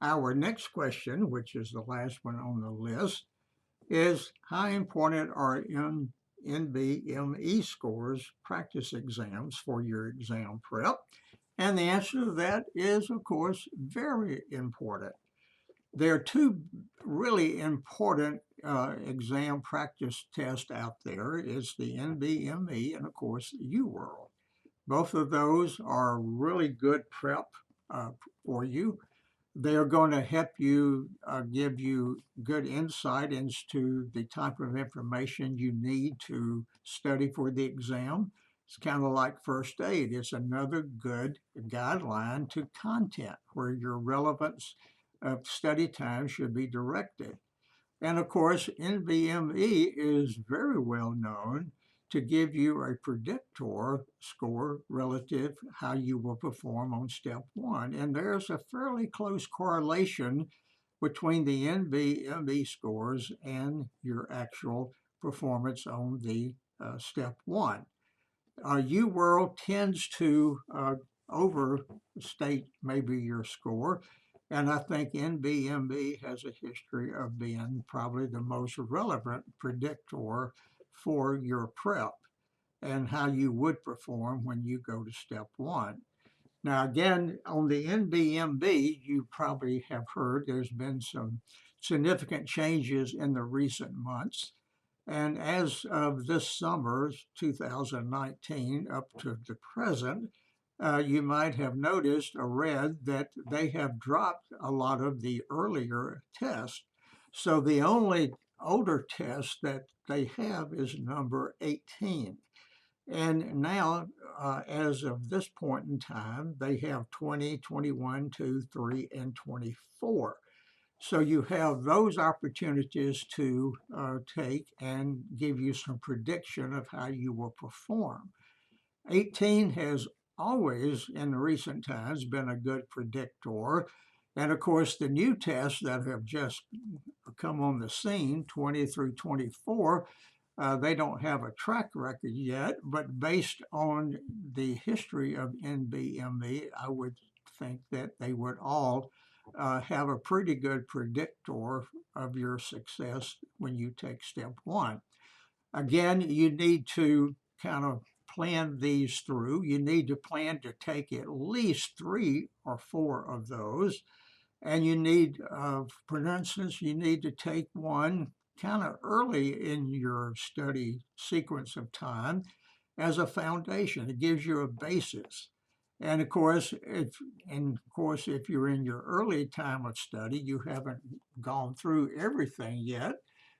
Our next question, which is the last one on the list, is how important are NBME scores, practice exams for your exam prep? And the answer to that is, of course, very important. There are two really important exam practice tests out there. It's the NBME and, of course, UWorld. Both of those are really good prep uh, for you. They are going to help you give you good insight into the type of information you need to study for the exam. It's kind of like first aid. It's another good guideline to content where your relevance of study time should be directed. And of course, NBME is very well known to give you a predictor score relative how you will perform on step one. And there's a fairly close correlation between the NBME scores and your actual performance on the step one. UWorld tends to overstate maybe your score. And I think NBME has a history of being probably the most relevant predictor for your prep and how you would perform when you go to step one. Now, again, on the NBME, you probably have heard there's been some significant changes in the recent months. And as of this summer, 2019, up to the present, you might have noticed or read that they have dropped a lot of the earlier tests. So the only older test that they have is number 18. And now, as of this point in time, they have 20, 21, 2, 3, and 24. So you have those opportunities to take and give you some prediction of how you will perform. 18 has always, in recent times, been a good predictor. And of course, the new tests that have just come on the scene, 20 through 24, they don't have a track record yet, but based on the history of NBME, I would think that they would all have a pretty good predictor of your success when you take step one. Again, you need to kind of plan these through. You need to plan to take at least 3 or 4 of those. And you need, for instance, you need to take one kind of early in your study sequence of time as a foundation. It gives you a basis. And of course, if you're in your early time of study, you haven't gone through everything yet.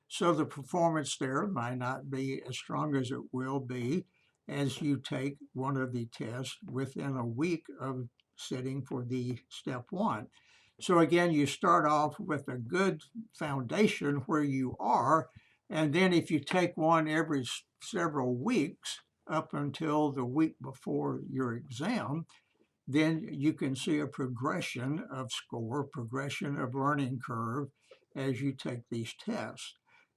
So the performance there might not be as strong as it will be as you take one of the tests within a week of sitting for the step one. So again, you start off with a good foundation where you are, and then if you take one every several weeks up until the week before your exam, then you can see a progression of score, progression of learning curve as you take these tests.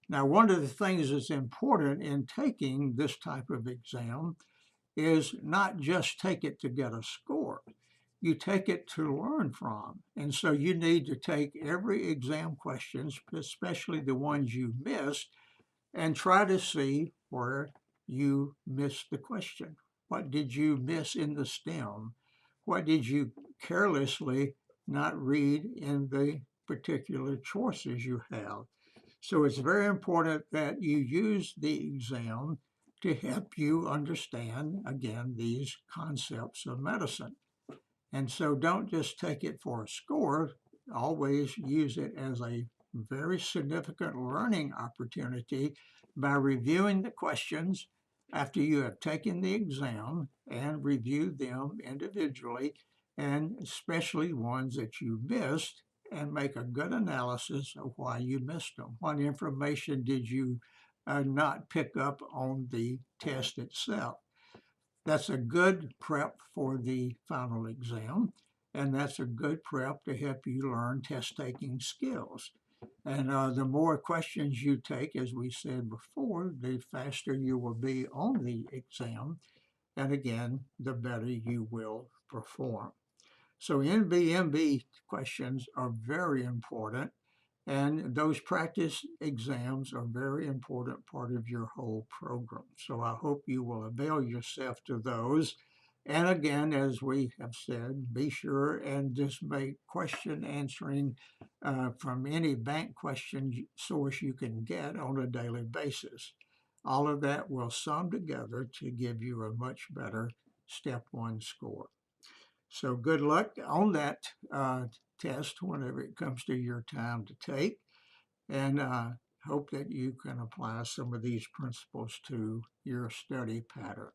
Now, one of the things that's important in taking this type of exam is not just take it to get a score. You take it to learn from. And so you need to take every exam question, especially the ones you missed, and try to see where you missed the question. What did you miss in the STEM? What did you carelessly not read in the particular choices you have? So it's very important that you use the exam to help you understand, again, these concepts of medicine. And so don't just take it for a score, always use it as a very significant learning opportunity by reviewing the questions after you have taken the exam and reviewed them individually, and especially ones that you missed, and make a good analysis of why you missed them. What information did you not pick up on the test itself? That's a good prep for the final exam, and that's a good prep to help you learn test-taking skills. And the more questions you take, as we said before, the faster you will be on the exam, and again, the better you will perform. So NBME questions are very important, and those practice exams are a very important part of your whole program. So I hope you will avail yourself to those. And again, as we have said, be sure and just make question answering from any bank question source you can get on a daily basis. All of that will sum together to give you a much better step one score. So good luck on that test whenever it comes to your time to take, and hope that you can apply some of these principles to your study pattern.